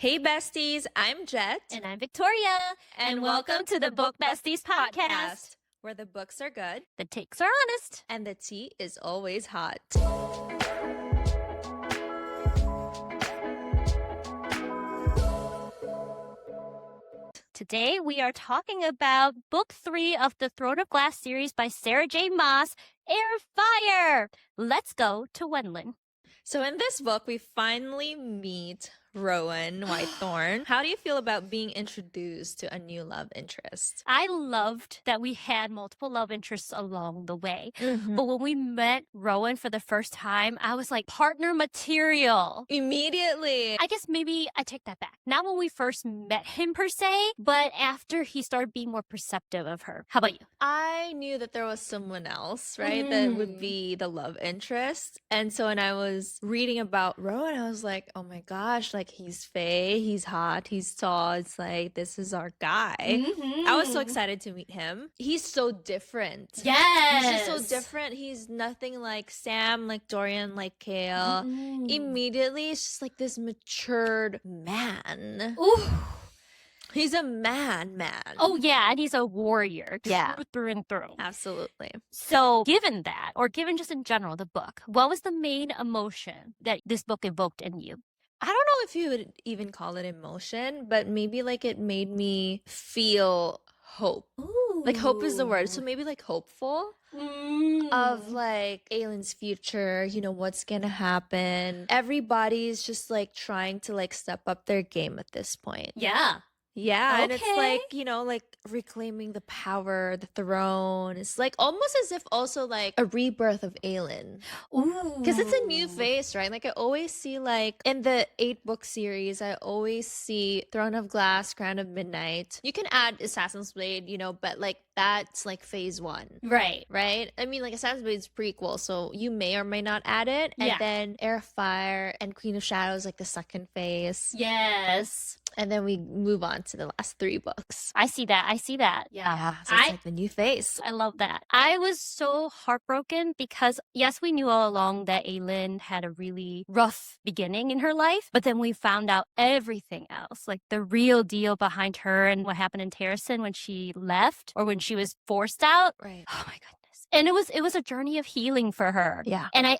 Hey besties, I'm Jet. And I'm Victoria. And welcome to the Book Besteas Podcast, where the books are good, the takes are honest, and the tea is always hot. Today we are talking about Book 3 of the Throne of Glass series by Sarah J. Maas, Heir of Fire. Let's go to Wenlin. So in this book, we finally meet Rowan Whitethorn. How do you feel about being introduced to a new love interest? I loved that we had multiple love interests along the way. Mm-hmm. But when we met Rowan for the first time, I was like, partner material. Immediately. I guess maybe I take that back. Not when we first met him per se, but after he started being more perceptive of her. How about you? I knew that there was someone else, right? That would be the love interest. And so when I was reading about Rowan, I was like, oh my gosh, like he's Faye, he's hot, he's tall. It's like, this is our guy. I was so excited to meet him. He's so different. Yes. He's just so different. He's nothing like Sam, like Dorian, like Chaol. Immediately, it's just like this matured man. Ooh. He's a man. Oh, yeah, and he's a warrior. Yeah. Through and through. Absolutely. So, given that, or given just in general the book, what was the main emotion that this book evoked in you? I don't know if you would even call it emotion, but maybe like it made me feel hope. Ooh. Like hope is the word. So maybe like hopeful. Of like Aelin's future, you know, what's gonna happen. Everybody's just like trying to like step up their game at this point. Yeah. Yeah, Okay. and it's like, you know, like reclaiming the power, the throne. It's like almost as if also like a rebirth of Aelin. Ooh. Because it's a new face, right? Like I always see like in the 8-book series, I always see Throne of Glass, Crown of Midnight. You can add Assassin's Blade, you know, but like that's like phase 1. Right. Right? I mean, like Assassin's Blade is prequel, so you may or may not add it. And then Heir of Fire and Queen of Shadows, like the second phase. Yes. And then we move on to the last 3 books. I see that. Yeah. So it's like the new face. I love that. I was so heartbroken because, yes, we knew all along that Aelin had a really rough beginning in her life, but then we found out everything else, like the real deal behind her and what happened in Terrasen when she left or when she was forced out. Right. Oh my goodness. And it was a journey of healing for her. Yeah. And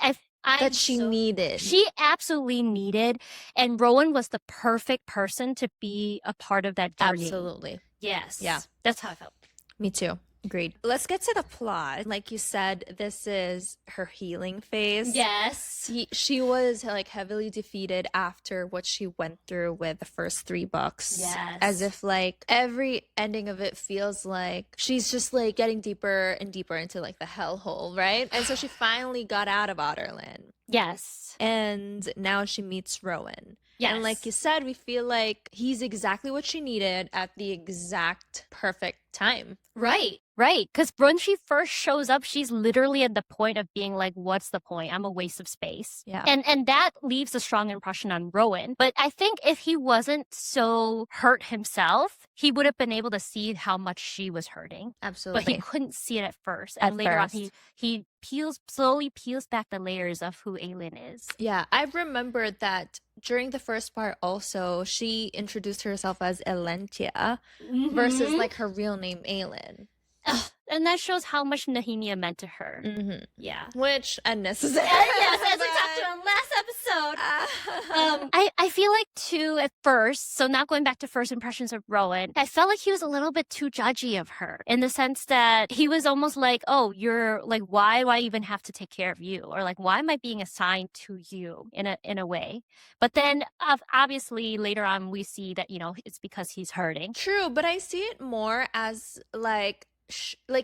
that she needed. She absolutely needed. And Rowan was the perfect person to be a part of that journey. Absolutely. Yes. Yeah. That's how I felt. Me too. Agreed. Let's get to the plot. Like you said, this is her healing phase. Yes. She was like heavily defeated after what she went through with the first 3 books. Yes. As if like every ending of it feels like she's just like getting deeper and deeper into like the hellhole, right? And so she finally got out of Otterland. Yes. And now she meets Rowan. Yes. And like you said, we feel like he's exactly what she needed at the exact perfect time. Right. Because when she first shows up, she's literally at the point of being like, what's the point? I'm a waste of space. Yeah. And that leaves a strong impression on Rowan. But I think if he wasn't so hurt himself, he would have been able to see how much she was hurting. Absolutely. But he couldn't see it at first. And later on, he slowly peels back the layers of who Aelin is. Yeah. I remember that during the first part also, she introduced herself as Elentia versus like her real name, Aelin. And that shows how much Nahimia meant to her. Yeah. Which, unnecessary. Yes, as we talked about last episode. I feel like, too, at first, so not going back to first impressions of Rowan, I felt like he was a little bit too judgy of her in the sense that he was almost like, oh, you're like, why do I even have to take care of you? Or like, why am I being assigned to you in a way? But then obviously later on we see that, you know, it's because he's hurting. True, but I see it more as like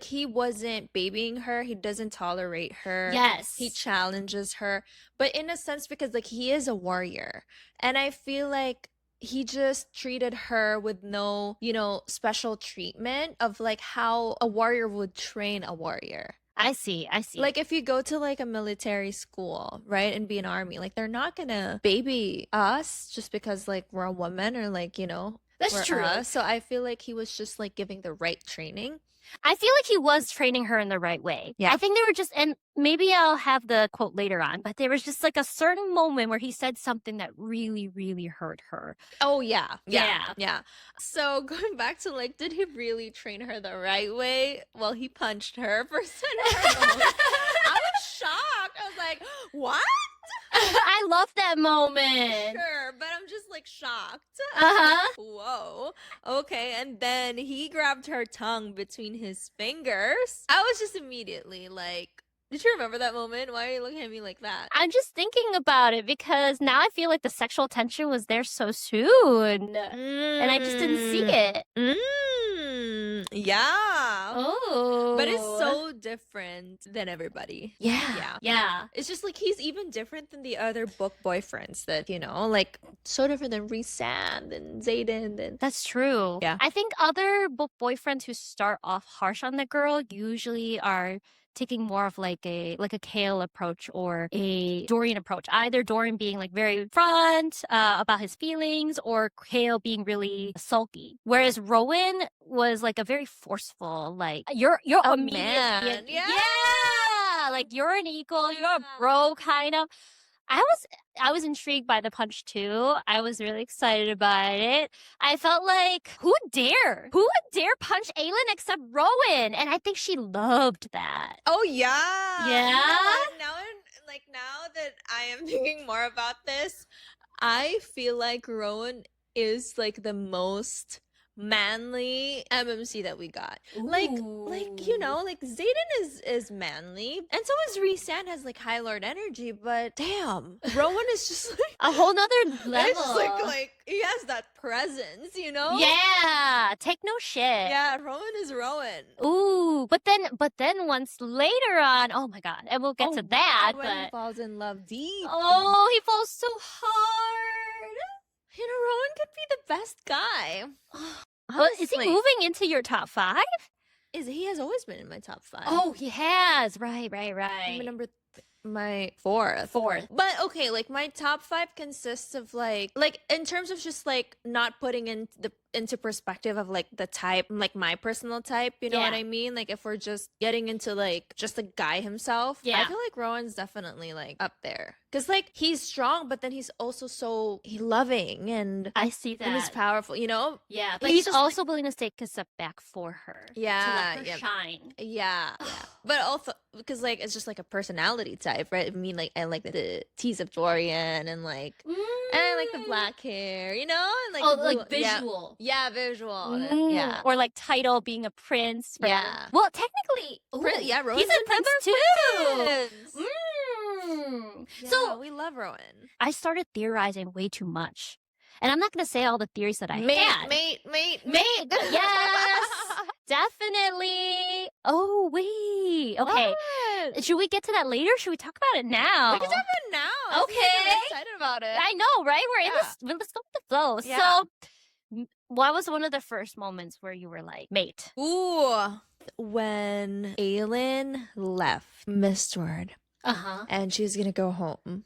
he wasn't babying her. He doesn't tolerate her. Yes. He challenges her. But in a sense, because like he is a warrior. And I feel like he just treated her with no, you know, special treatment of like how a warrior would train a warrior. I see. Like if you go to like a military school, right, and be an army, like they're not gonna baby us just because like we're a woman or like, you know. for true. us. So I feel like he was just like giving the right training. I feel like he was training her in the right way. Yeah. I think they were just, and maybe I'll have the quote later on, but there was just like a certain moment where he said something that really, really hurt her. Oh, yeah. Yeah. Yeah. So going back to like, did he really train her the right way? Well, he punched her for I was shocked. I was like, what? I love that moment. Sure, but I'm just like shocked. Uh-huh. Whoa. Okay, and then he grabbed her tongue between his fingers. I was just immediately like, did you remember that moment? Why are you looking at me like that? I'm just thinking about it because now I feel like the sexual tension was there so soon. And I just didn't see it. Yeah. Oh. But it's so different than everybody. Yeah. It's just like he's even different than the other book boyfriends that, like so different than Rhysand and Xaden and That's true. Yeah. I think other book boyfriends who start off harsh on the girl usually are taking more of like a Chaol approach or a Dorian approach. Either Dorian being like very front about his feelings or Chaol being really sulky. Whereas Rowan was like a very forceful, like you're a immediately man. yeah, like you're an equal, you're a bro kind of. I was intrigued by the punch too. I was really excited about it. I felt like who would dare punch Aelin except Rowan? And I think she loved that. Oh yeah. Yeah? Now that I am thinking more about this, I feel like Rowan is like the most manly MMC that we got. Like Xaden is manly, and so is Rhysand has like High Lord energy, but damn, Rowan is just like a whole nother level. It's just like he has that presence, Yeah, take no shit. Yeah, Rowan is Rowan. Ooh, but then once later on, oh my god, and we'll get to that. When he falls in love deep. Oh, he falls so hard. Rowan could be the best guy. Well, is he moving into your top 5? He has always been in my top 5. Oh, he has. Right. My fourth. But okay, like my top 5 consists of like in terms of just like not putting into perspective of like the type, like my personal type, you know what I mean? Like if we're just getting into like just the guy himself, I feel like Rowan's definitely like up there. Cause like he's strong, but then he's also so loving and I see that. And he's powerful, Yeah, but he's also willing to take a step back for her. Yeah, to let her shine. Yeah. But also because like it's just like a personality type, right? I mean, like I like the tease of Dorian and like and I like the black hair, and like like visual. Yeah, visual. Yeah, or like title being a prince. Yeah. Well, technically, Rowan's he's a prince too. Yeah, So we love Rowan. I started theorizing way too much. And I'm not going to say all the theories that I had. Mate. Yes, definitely. Oh, wait. Okay. What? Should we get to that later? Should we talk about it now? We can talk about it now. Okay. I'm excited about it. I know, right? We're in this. Let's go with the flow. Yeah. So, what was one of the first moments where you were like, mate? Ooh. When Aelin left Mistward. And she was going to go home.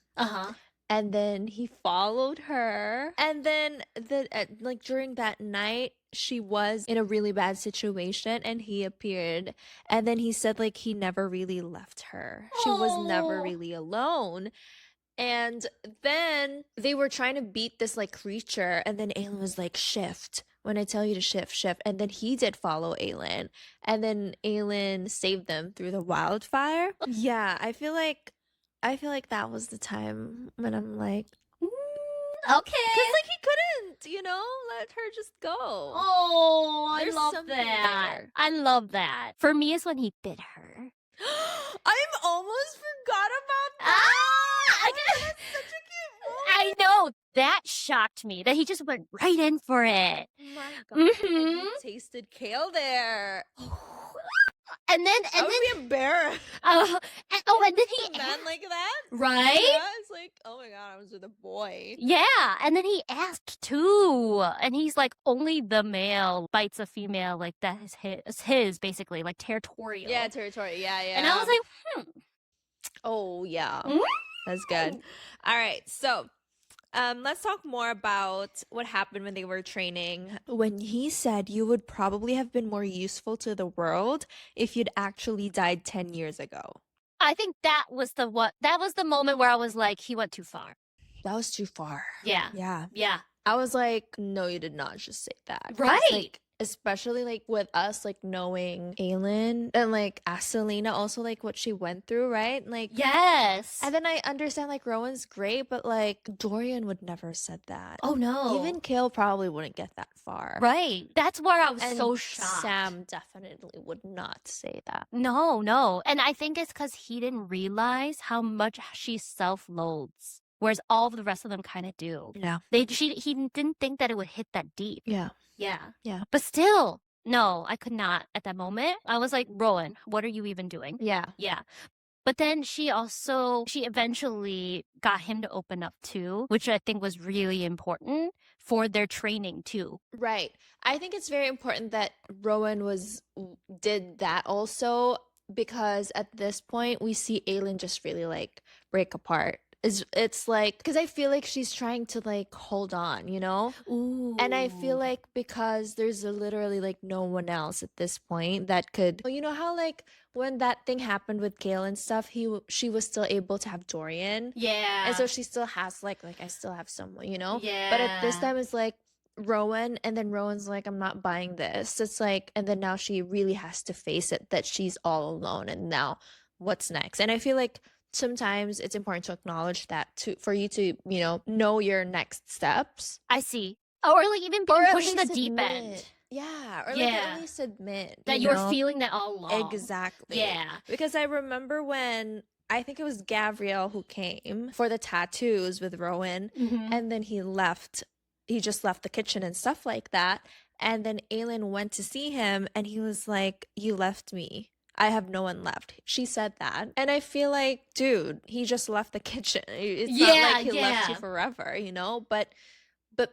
And then he followed her. And then during that night, she was in a really bad situation and he appeared. And then he said like he never really left her. She was never really alone. And then they were trying to beat this like creature. And then Aelin was like, shift. When I tell you to shift. And then he did follow Aelin. And then Aelin saved them through the wildfire. Yeah, I feel like that was the time when I'm like, okay. Because like he couldn't, let her just go. Oh, There's I love something that. there. I love that. For me, it's when he bit her. I'm almost forgot about that. That's such a cute moment. I know. That shocked me that he just went right in for it. Oh my god. And he tasted kale there. And then I would be embarrassed. and then he A man like that? right? Yeah, it's like, oh my god, I was with a boy. Yeah, and then he asked too, and he's like, only the male bites a female, like that is his basically, like territorial. Yeah, territorial. Yeah. And I was like, Oh yeah, Mm. that's good. All right, so Let's talk more about what happened when they were training. When he said you would probably have been more useful to the world if you'd actually died 10 years ago. I think that was the moment where I was like, he went too far. That was too far. Yeah. Yeah. Yeah. I was like, no, you did not just say that. 'Cause, Right. like, especially like with us like knowing Aelin and like Selena also like what she went through, right? Like Yes. and then I understand like Rowan's great, but like Dorian would never have said that. Oh no. Even Chaol probably wouldn't get that far. Right. That's where I was And so shocked. Sam definitely would not say that. No. And I think it's because he didn't realize how much she self-loathes. Whereas all of the rest of them kind of do. Yeah. He didn't think that it would hit that deep. Yeah. Yeah. But still, no, I could not at that moment. I was like, Rowan, what are you even doing? Yeah. Yeah. But then she eventually got him to open up too, which I think was really important for their training too. Right. I think it's very important that Rowan did that also, because at this point we see Aelin just really like break apart. It's like, because I feel like she's trying to like hold on, you know? Ooh. And I feel like because there's literally like no one else at this point that could, you know how like when that thing happened with Chaol and stuff, she was still able to have Dorian. Yeah. And so she still has like I still have someone, you know? Yeah. But at this time it's like Rowan, and then Rowan's like, I'm not buying this. It's like, and then now she really has to face it that she's all alone, and now what's next? And I feel like sometimes it's important to acknowledge that for you to, you know your next steps. I see. Or like even being pushed to the deep admit. end. Yeah. Or like Yeah. at least admit That you you're know? feeling that all along. Exactly. Yeah. Because I remember when I think it was Gabrielle who came for the tattoos with Rowan, Mhm. and then he just left the kitchen and stuff like that. And then Aelin went to see him and he was like, you left me. I have no one left. She said that. And I feel like, dude, he just left the kitchen. It's not like he left you forever, you know? But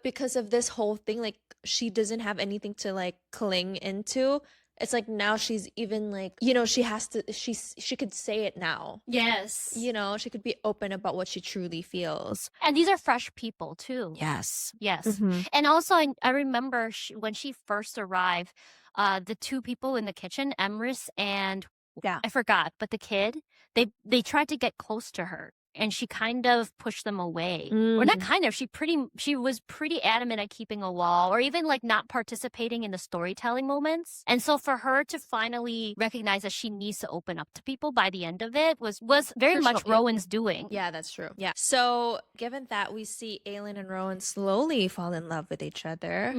because of this whole thing, like she doesn't have anything to like cling into. It's like now she's even like, you know, she could say it now. Yes. You know, she could be open about what she truly feels. And these are fresh people too. Yes. Yes. Mm-hmm. And also, I remember when she first arrived, the two people in the kitchen, Emrys and Yeah. I forgot, but the kid, they tried to get close to her. And she kind of pushed them away. Or not kind of, she was pretty adamant at keeping a wall or even like not participating in the storytelling moments. And so for her to finally recognize that she needs to open up to people by the end of it was very much Rowan's doing. Yeah, that's true. Yeah. So given that, we see Aelin and Rowan slowly fall in love with each other,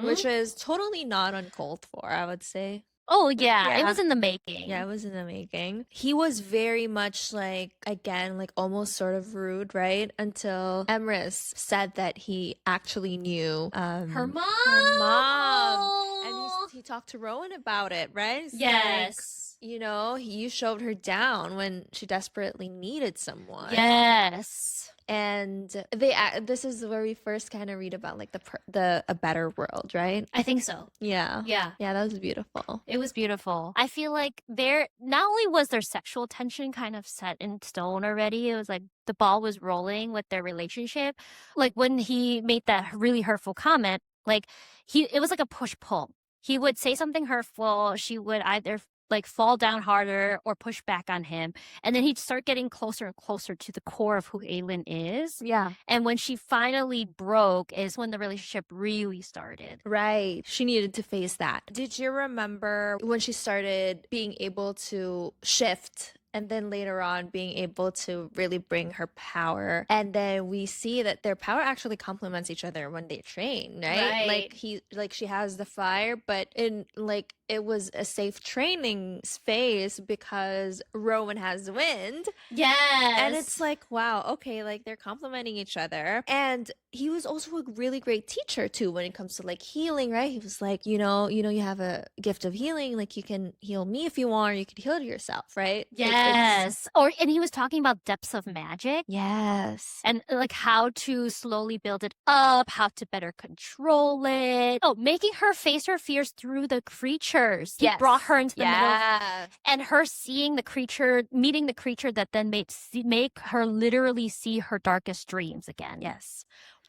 which is totally not uncalled for, I would say. Oh, yeah. It was in the making. Yeah, it was in the making. He was very much like, again, like almost sort of rude, right? Until Emrys said that he actually knew her mom. And he talked to Rowan about it, right? It's yes. Like, you know, you showed her down when she desperately needed someone. Yes. And this is where we first kind of read about like a better world, right? I think so. Yeah. Yeah. Yeah, that was beautiful. It was beautiful. I feel like not only was their sexual tension kind of set in stone already, it was like the ball was rolling with their relationship. Like when he made that really hurtful comment, like it was like a push-pull. He would say something hurtful. She would either like fall down harder or push back on him. And then he'd start getting closer and closer to the core of who Aelin is. Yeah. And when she finally broke is when the relationship really started. Right. She needed to face that. Did you remember when she started being able to shift? And then later on being able to really bring her power. And then we see that their power actually complements each other when they train, right? Like she has the fire, but it was a safe training space because Rowan has wind. Yes. And it's like, wow, okay, like they're complementing each other. And he was also a really great teacher too when it comes to like healing, right? He was like, you you have a gift of healing, like you can heal me if you want, or you could heal yourself, right? Yes. And he was talking about depths of magic. Yes. And like how to slowly build it up, how to better control it. Oh, making her face her fears through the creature creatures. He brought her into the middle Yeah. and her seeing the creature, meeting the creature that then make her literally see her darkest dreams again. Yes.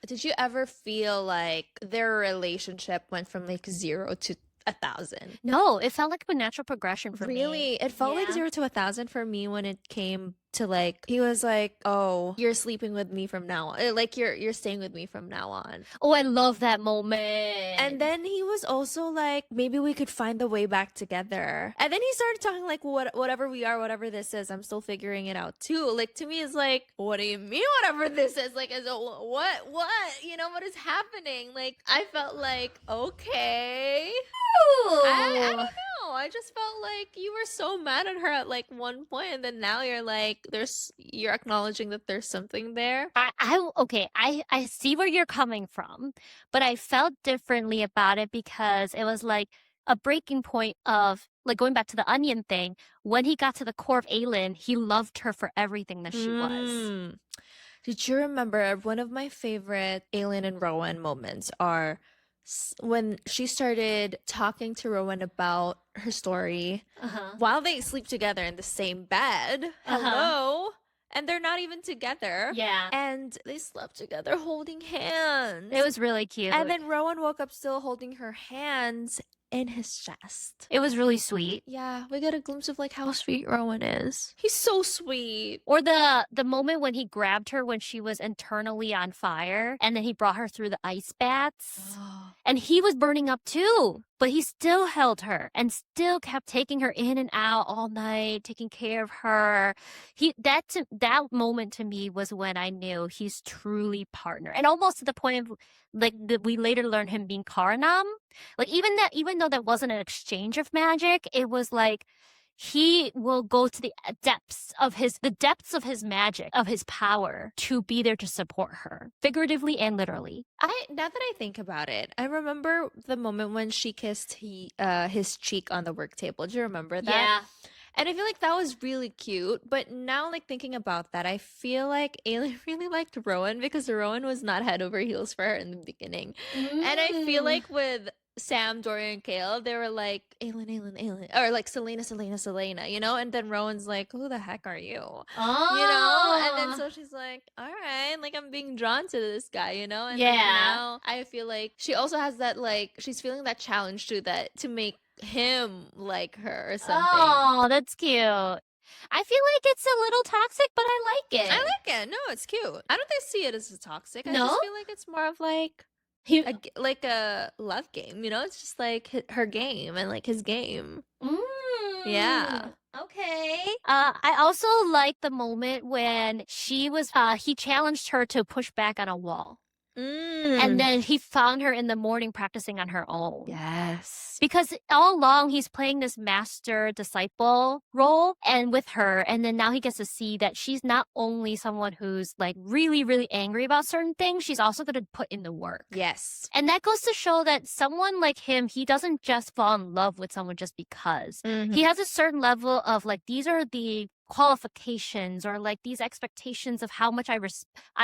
Did you ever feel like their relationship went from like 0 to 1,000? No, it felt like a natural progression for me. Really? It felt like 0 to 1,000 for me when it came to like, he was like, oh, you're sleeping with me from now on. Like you're staying with me from now on. Oh, I love that moment. And then he was also like, maybe we could find the way back together. And then he started talking like, whatever we are, whatever this is, I'm still figuring it out too. Like to me, it's like, what do you mean whatever this is? Like, is it, what? You know, what is happening? Like, I felt like, okay. I don't know. I just felt like you were so mad at her at like one point, and then now you're like, you're acknowledging that there's something there. I see where you're coming from, but I felt differently about it because it was like a breaking point of like going back to the onion thing. When he got to the core of Aelin, he loved her for everything that she was. Did you remember one of my favorite Aelin and Rowan moments are when she started talking to Rowan about her story while they sleep together in the same bed. Hello. And they're not even together. Yeah. And they slept together holding hands. It was really cute. And then Rowan woke up still holding her hands in his chest. It was really sweet. Yeah, we get a glimpse of like how sweet Rowan is. He's so sweet. Or the moment when he grabbed her when she was internally on fire and then he brought her through the ice baths. And he was burning up too, but he still held her and still kept taking her in and out all night, taking care of her. That moment to me was when I knew he's truly partner. And almost to the point of like we later learned him being Karanam. Like even though that wasn't an exchange of magic, it was like he will go to the depths of his magic, of his power to be there to support her, figuratively and literally. Now that I think about it, I remember the moment when she kissed his cheek on the work table. Do you remember that? Yeah. And I feel like that was really cute. But now, like, thinking about that, I feel like Aelin really liked Rowan because Rowan was not head over heels for her in the beginning. And I feel like with Sam, Dorian, and Chaol, they were like, Aelin. Or like, Selena, you know? And then Rowan's like, who the heck are you? Oh. You know? And then so she's like, all right, like, I'm being drawn to this guy, you know? And then now I feel like she also has that, like, she's feeling that challenge to make him like her or something. Oh, that's cute. I feel like it's a little toxic, but I like it. I like it. No, it's cute. I don't see it as a toxic. I No? just feel like it's more of like a love game, you know? It's just like her game and like his game. Yeah. Okay. I also like the moment when he challenged her to push back on a wall. And then he found her in the morning practicing on her own. Yes. Because all along he's playing this master disciple role and with her. And then now he gets to see that she's not only someone who's like really, really angry about certain things, she's also going to put in the work. Yes. And that goes to show that someone like him, he doesn't just fall in love with someone just because. He has a certain level of like, these are the qualifications or like these expectations of how much I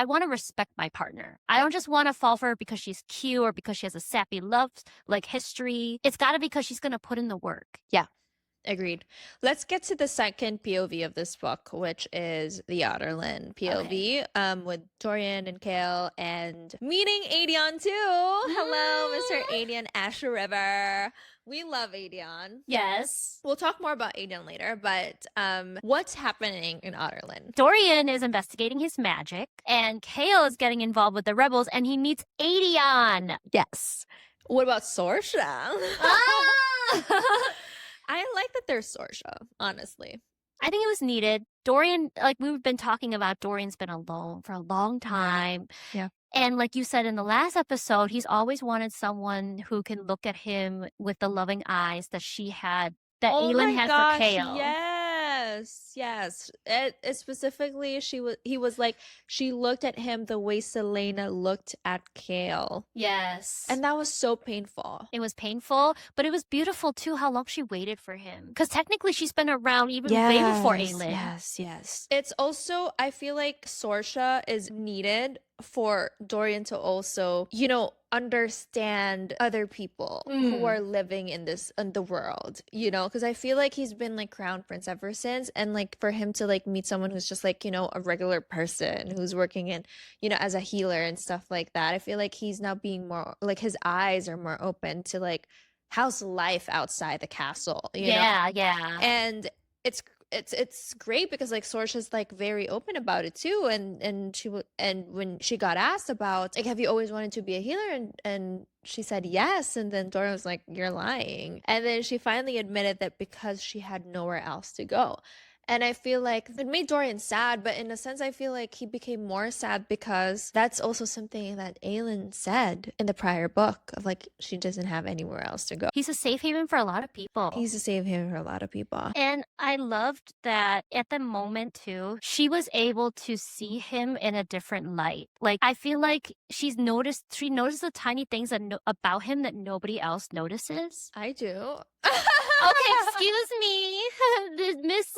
want to respect my partner. I don't just want to fall for her because she's cute or because she has a sappy love like history. It's got to be because she's going to put in the work. Yeah. Agreed. Let's get to the second POV of this book, which is the Aelin POV, with Dorian and Chaol and meeting Aedion too. Hello, Mr. Aedion Asher River. We love Aedion. Yes. We'll talk more about Aedion later, but what's happening in Aelin? Dorian is investigating his magic, and Chaol is getting involved with the rebels, and he meets Aedion. Yes. What about Sorscha? I like that there's Sorscha, honestly. I think it was needed. Dorian, like we've been talking about, Dorian's been alone for a long time. Yeah. And like you said in the last episode, he's always wanted someone who can look at him with the loving eyes that Aelin had for Chaol. Yes. It specifically, he was like, she looked at him the way Selena looked at Chaol. Yes. And that was so painful. It was painful, but it was beautiful too how long she waited for him. Because technically she's been around even way before Aelin. Yes. It's also, I feel like Sorscha is needed for Dorian to also, you know, understand other people who are living in the world, you know, because I feel like he's been like crown prince ever since, and like for him to like meet someone who's just like, you know, a regular person who's working in, you know, as a healer and stuff like that, I feel like he's now being more like, his eyes are more open to like how's life outside the castle, you know? Yeah. And it's great because like Sorsha's like very open about it too, and when she got asked about like, have you always wanted to be a healer, and she said yes, and then Dorian was like, you're lying, and then she finally admitted that because she had nowhere else to go. And I feel like it made Dorian sad, but in a sense, I feel like he became more sad because that's also something that Aelin said in the prior book of like, she doesn't have anywhere else to go. He's a safe haven for a lot of people. He's a safe haven for a lot of people. And I loved that at the moment too, she was able to see him in a different light. Like, I feel like she noticed the tiny things about him that nobody else notices. I do. Okay, excuse me, Miss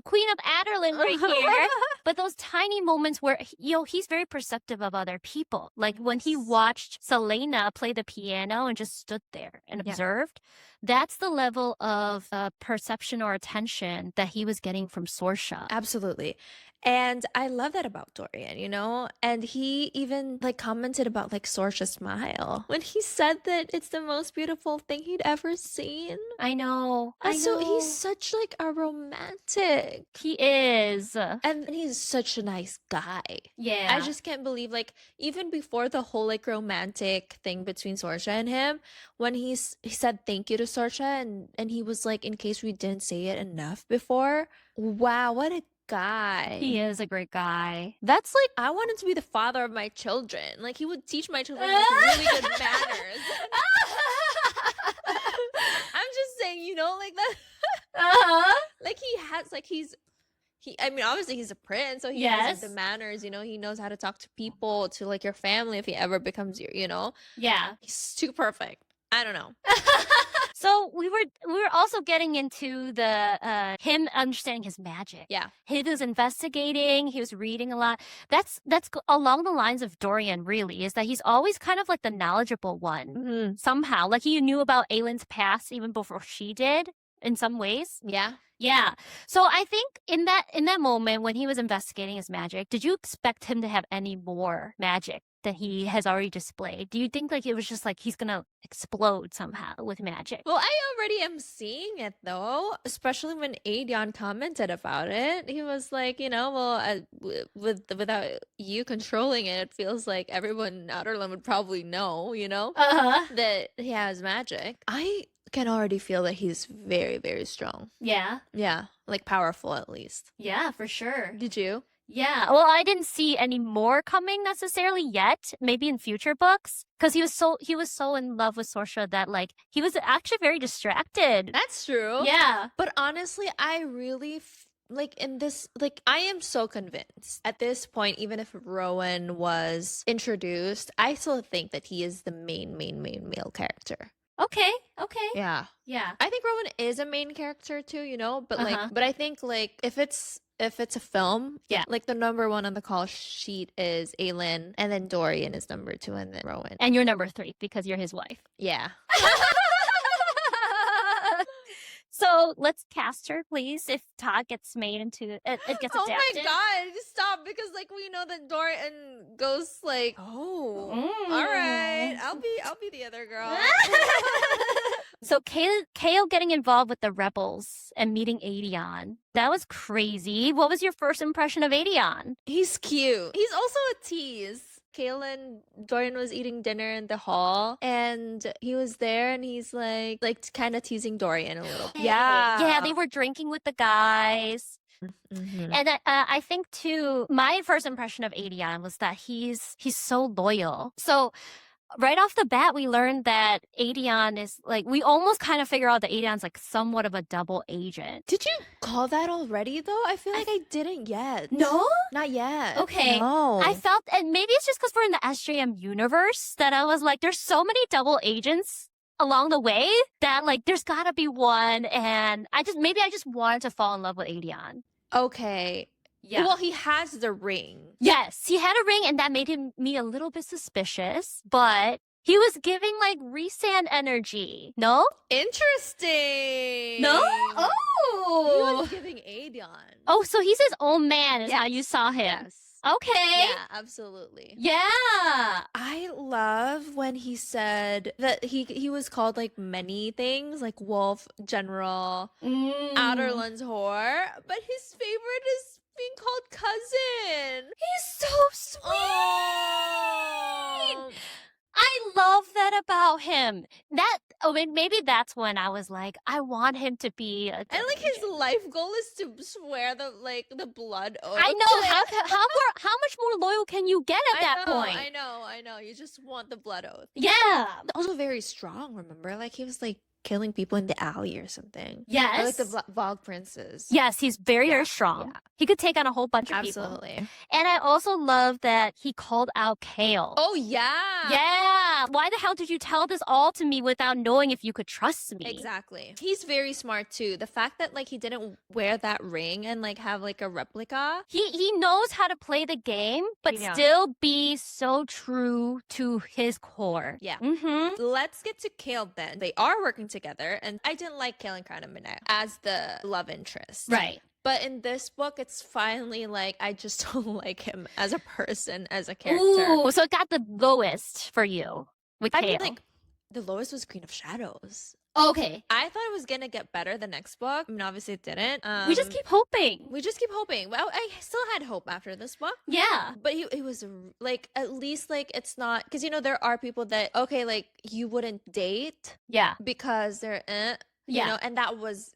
Queen of Adelin right here. But those tiny moments where, you know, he's very perceptive of other people. Like when he watched Selena play the piano and just stood there and observed, that's the level of perception or attention that he was getting from Sorscha. Absolutely. And I love that about Dorian, you know? And he even like commented about like Sorscha's smile when he said that it's the most beautiful thing he'd ever seen. I know. So he's such like a romantic. He is. And he's such a nice guy. Yeah. I just can't believe, like, even before the whole like romantic thing between Sorscha and him, when he said thank you to Sorscha, and he was like, in case we didn't say it enough before. Wow, what a guy. He is a great guy. That's like, I want him to be the father of my children. Like, he would teach my children like really good manners. I'm just saying, you know, like that. Like I mean, obviously he's a prince, so he has like, the manners, you know, he knows how to talk to people, to like your family if he ever becomes your, you know. Yeah. He's too perfect. I don't know. So we were also getting into the him understanding his magic. Yeah. He was investigating, he was reading a lot. That's along the lines of Dorian, really, is that he's always kind of like the knowledgeable one. Somehow. Like he knew about Aelin's past even before she did in some ways. Yeah. Yeah. So I think in that moment when he was investigating his magic, did you expect him to have any more magic that he has already displayed? Do you think like it was just like he's gonna explode somehow with magic? Well, I already am seeing it though, especially when Aedion commented about it. He was like, you know, well, without you controlling it, it feels like everyone in Outerland would probably know, you know, that he has magic. I can already feel that he's very, very strong. Yeah. Yeah, like powerful at least. Yeah, for sure. Did you? Yeah, well, I didn't see any more coming necessarily yet. Maybe in future books, because he was so in love with Sorscha that like he was actually very distracted. That's true. Yeah, but honestly, I really like in this, like I am so convinced at this point. Even if Rowan was introduced, I still think that he is the main male character. Okay. Yeah. I think Rowan is a main character too, you know, but like, but I think like if it's a film, like the number one on the call sheet is Aelin, and then Dorian is number 2, and then Rowan. And you're number 3 because you're his wife. Yeah. So let's cast her, please. If TOG gets made into it gets adapted. Oh my god, stop! Because like we know that Dorian goes like, all right, I'll be the other girl. So Chaol getting involved with the rebels and meeting Aedion. That was crazy. What was your first impression of Aedion? He's cute. He's also a tease. Chaol and Dorian was eating dinner in the hall, and he was there, and he's like kind of teasing Dorian a little. Yeah, they were drinking with the guys. And I think too, my first impression of Aedion was that he's so loyal. So right off the bat, we learned that Aedion is like, we almost kind of figure out that Aedion's like somewhat of a double agent. Did you call that already though? I feel like I didn't yet. No? Not yet. Okay. No. I felt, and maybe it's just because we're in the SJM universe, that I was like, there's so many double agents along the way that like there's gotta be one, and I just wanted to fall in love with Aedion. Okay. Yeah. Well, he has the ring. Yes, he had a ring, and that made me a little bit suspicious, but he was giving like Rhysand energy. No? Interesting. No? He Oh. was giving Aedion. Oh, so he's his own man is how you saw him. Yes. Okay. Yeah, absolutely. Yeah. I love when he said that he was called like many things, like wolf, general, Outerlands whore, but his favorite is being called cousin. He's so sweet. Oh. I love that about him. Maybe that's when I was like, I want him to be a And like his life goal is to swear the blood oath. I know how much more loyal can you get at that point? I know. You just want the blood oath. Yeah. Also very strong, remember? Like he was like killing people in the alley or something. Yes. Or like the Vogue princes. Yes, he's very strong. Yeah. He could take on a whole bunch of people. Absolutely. And I also love that he called out Chaol. Oh, yeah. Yeah. Why the hell did you tell this all to me without knowing if you could trust me? Exactly. He's very smart too. The fact that like he didn't wear that ring and like have like a replica. He knows how to play the game, but still be so true to his core. Yeah. Mm-hmm. Let's get to Chaol then. They are working together, and I didn't like Chaol and Crown of Midnight as the love interest. Right. But in this book, it's finally like I just don't like him as a person, as a character. Ooh, so it got the lowest for you with Chaol. I mean, like the lowest was Queen of Shadows. Okay. I thought it was gonna get better the next book. I mean, obviously it didn't. We just keep hoping. Well, I still had hope after this book. Yeah. But he was like, at least like it's not, because there are people that, okay, like you wouldn't date. Yeah. Because they're you know, and that was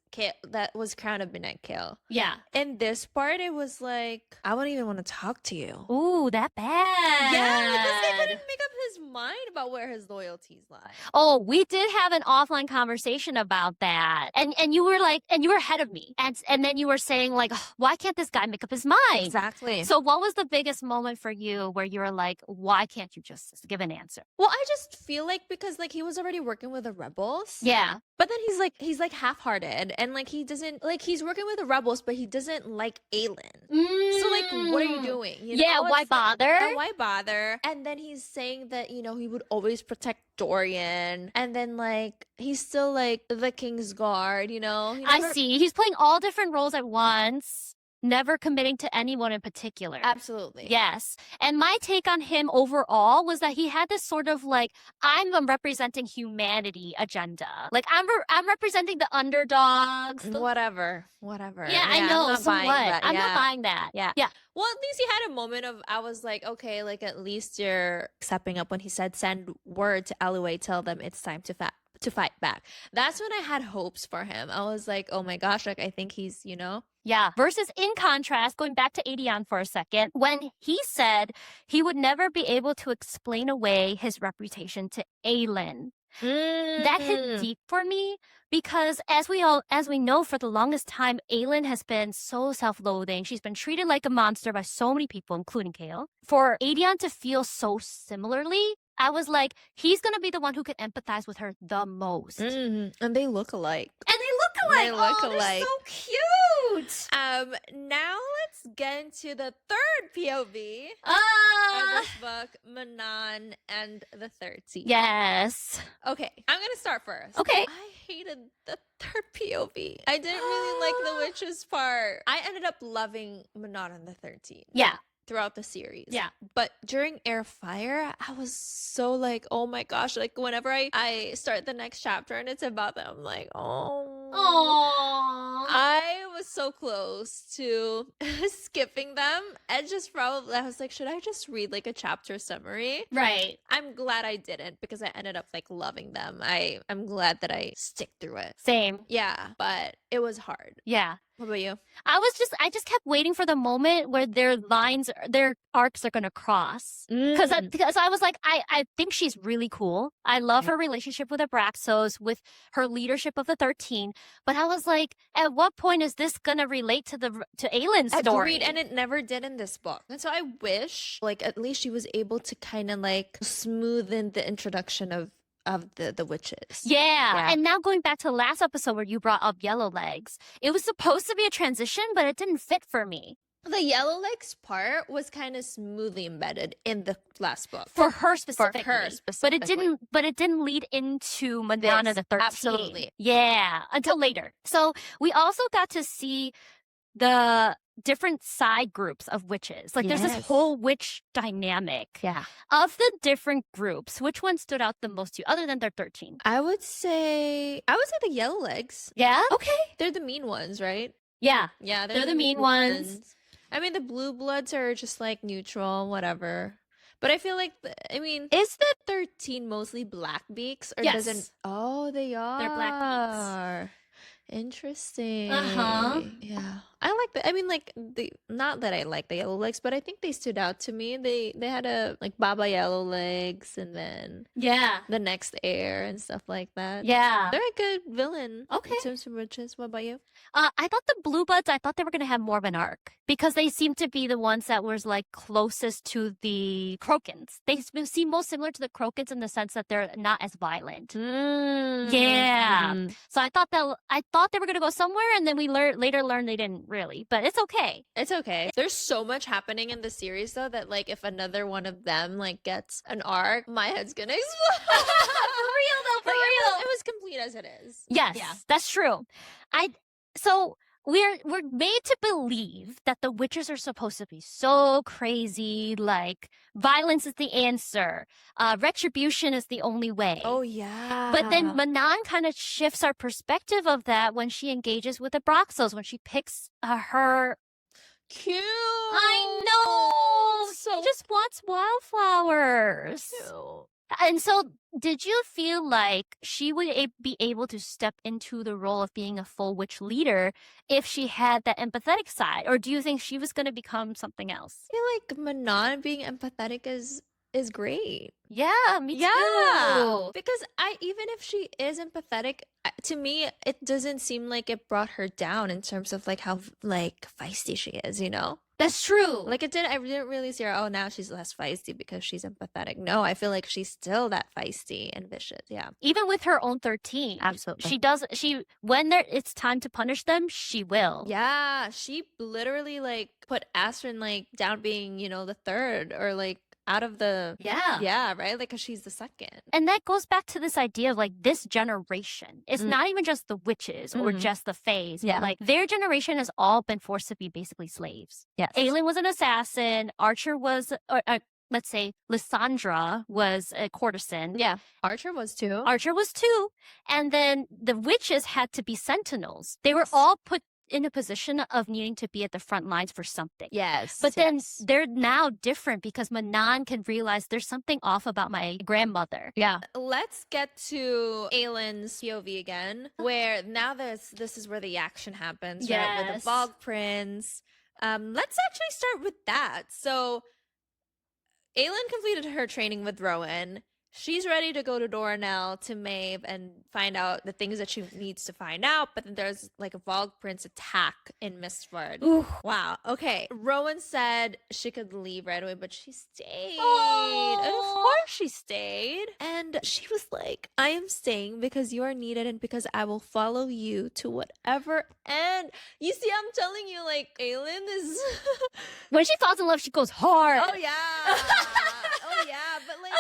Crown of Midnight Chaol. Yeah. In this part, it was like, I wouldn't even want to talk to you. Ooh, that bad. Yeah, because he couldn't make up his mind about where his loyalties lie. Oh, we did have an offline conversation about that. And you were like, and you were ahead of me. And then you were saying like, why can't this guy make up his mind? Exactly. So what was the biggest moment for you where you were like, why can't you just give an answer? Well, I just feel like because like he was already working with the rebels. Yeah. But then he's like half-hearted, and like he doesn't like, he's working with the rebels, but he doesn't like Aelin. So like, what are you doing? Why bother? Why bother? And then he's saying that he would always protect Dorian, and then like he's still like the King's Guard. I see. He's playing all different roles at once. Never committing to anyone in particular. Absolutely. Yes. And my take on him overall was that he had this sort of like, I'm representing humanity agenda. Like, I'm representing the underdogs. Whatever. Yeah, I know. So what? I'm not buying that. Yeah. Well, at least he had a moment of, I was like, okay, like at least you're stepping up when he said, send word to Eluay, tell them it's time to fight back. That's when I had hopes for him. I was like, oh my gosh, like I think he's, Yeah. Versus in contrast, going back to Aedion for a second, when he said he would never be able to explain away his reputation to Aelin. That hit deep for me because as we know, for the longest time, Aelin has been so self-loathing. She's been treated like a monster by so many people, including Chaol. For Aedion to feel so similarly, I was like, he's going to be the one who can empathize with her the most. And they look alike. They're so cute. Now let's get into the third POV of this book, Manon and the 13. Yes. Okay, I'm gonna start first. Okay. I hated the third POV. I didn't really like the witches part. I ended up loving Manon and the 13. Yeah. Throughout the series. Yeah. But during Heir of Fire, I was so like, oh my gosh. Like whenever I start the next chapter and it's about them, I'm like, oh. Aww. I was so close to skipping them. I was like, should I just read like a chapter summary? Right. I'm glad I didn't because I ended up like loving them. I'm glad that I stick through it. Same. Yeah, but it was hard. Yeah. What about you? I just kept waiting for the moment where their arcs are going to cross. Because I was like, I think she's really cool. I love her relationship with Abraxos, with her leadership of the 13. But I was like, at what point is this going to relate to Aelin's story? Agreed, and it never did in this book. And so I wish, like, at least she was able to kind of like smoothen the introduction of the witches. Yeah. And now going back to the last episode where you brought up Yellow Legs, it was supposed to be a transition, but it didn't fit for me. The yellow legs part was kind of smoothly embedded in the last book. For her specifically. But it didn't lead into Madonna the 13th. Absolutely. Yeah, until later. So we also got to see the different side groups of witches. Like there's this whole witch dynamic. Yeah. Of the different groups, which one stood out the most to you other than their 13? I would say the yellow legs. Yeah? Okay. They're the mean ones, right? Yeah. Yeah, they're the mean ones. I mean, the blue bloods are just like neutral, whatever. But I feel like, is the 13 mostly black beaks? Or yes. doesn't? Oh, they are. They're black beaks. Interesting. Yeah. I like that. I mean, like, not that I like the yellow legs, but I think they stood out to me. They had a like Baba Yellow Legs, and then the next Heir and stuff like that. Yeah, they're a good villain. Okay, in terms of witches. What about you? I thought the blue buds. I thought they were gonna have more of an arc because they seem to be the ones that was like closest to the Crokins. They seem most similar to the Crokins in the sense that they're not as violent. Yeah. So I thought they were gonna go somewhere, and then we later learned they didn't really. But it's okay. It's okay. There's so much happening in the series though that like if another one of them like gets an arc, my head's gonna explode. For real. It was complete as it is. Yes, that's true. So we're made to believe that the witches are supposed to be so crazy, like violence is the answer, retribution is the only way. Oh yeah. But then Manon kind of shifts our perspective of that when she engages with the Broxos, when she picks her. Cute. I know. So she just wants wildflowers. Cute. And so, did you feel like she would be able to step into the role of being a full witch leader if she had that empathetic side? Or do you think she was going to become something else? I feel like Manon being empathetic is great. Yeah, me too. Because even if she is empathetic, to me, it doesn't seem like it brought her down in terms of like how like feisty she is, you know? That's true. Like I didn't really see her, oh, now she's less feisty because she's empathetic. No, I feel like she's still that feisty and vicious. Yeah. Even with her own 13. Absolutely. When it's time to punish them, she will. Yeah. She literally like put Astrid like down being, the third or like out of the right, like because she's the second. And that goes back to this idea of like this generation. It's not even just the witches or just the fays, but like their generation has all been forced to be basically slaves. Yes. Aelin was an assassin. Archer was let's say Lysandra was a courtesan. Yeah. Archer was too. And then the witches had to be sentinels. They were all put in a position of needing to be at the front lines for something. Yes. But then they're now different because Manon can realize there's something off about my grandmother. Yeah. Let's get to Aelin's POV again, where now this is where the action happens, right? With the Bog Prince. Let's actually start with that. So Aelin completed her training with Rowan. She's ready to go to Doranelle to Maeve and find out the things that she needs to find out. But then there's like a Vogue Prince attack in Mistford. Wow. Okay. Rowan said she could leave right away, but she stayed. And of course she stayed. And she was like, I am staying because you are needed and because I will follow you to whatever end. You see, I'm telling you, like, Aelin is... When she falls in love, she goes hard. Oh, yeah. Oh, yeah. But like...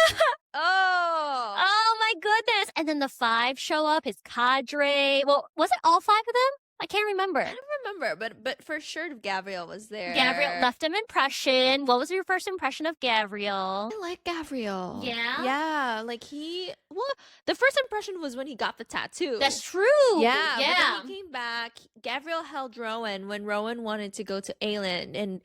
Oh my goodness. And then the 5 show up, his cadre. Well, was it all 5 of them? I can't remember. I don't remember, but for sure Gabriel was there. Gabriel left an impression. What was your first impression of Gabriel? I like Gabriel. Yeah? Yeah, like the first impression was when he got the tattoo. That's true. Yeah. But then he came back. Gabriel held Rowan when Rowan wanted to go to Aelin,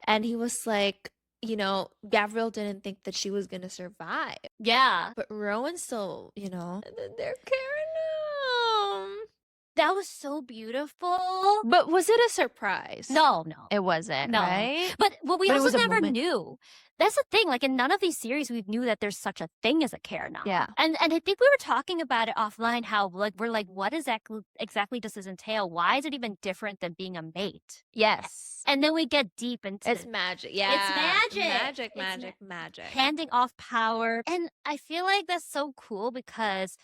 and he was like, Gabriel didn't think that she was going to survive. Yeah. But Rowan still, they're carrying him. That was so beautiful. But was it a surprise? No. It wasn't, no. Right? But we also never knew. That's the thing. Like in none of these series, we knew that there's such a thing as a Cairn. Yeah. And I think we were talking about it offline, how like we're like, what exactly does this entail? Why is it even different than being a mate? Yes. And then we get deep into it's magic. Yeah. It's magic. Magic. Handing off power. And I feel like that's so cool because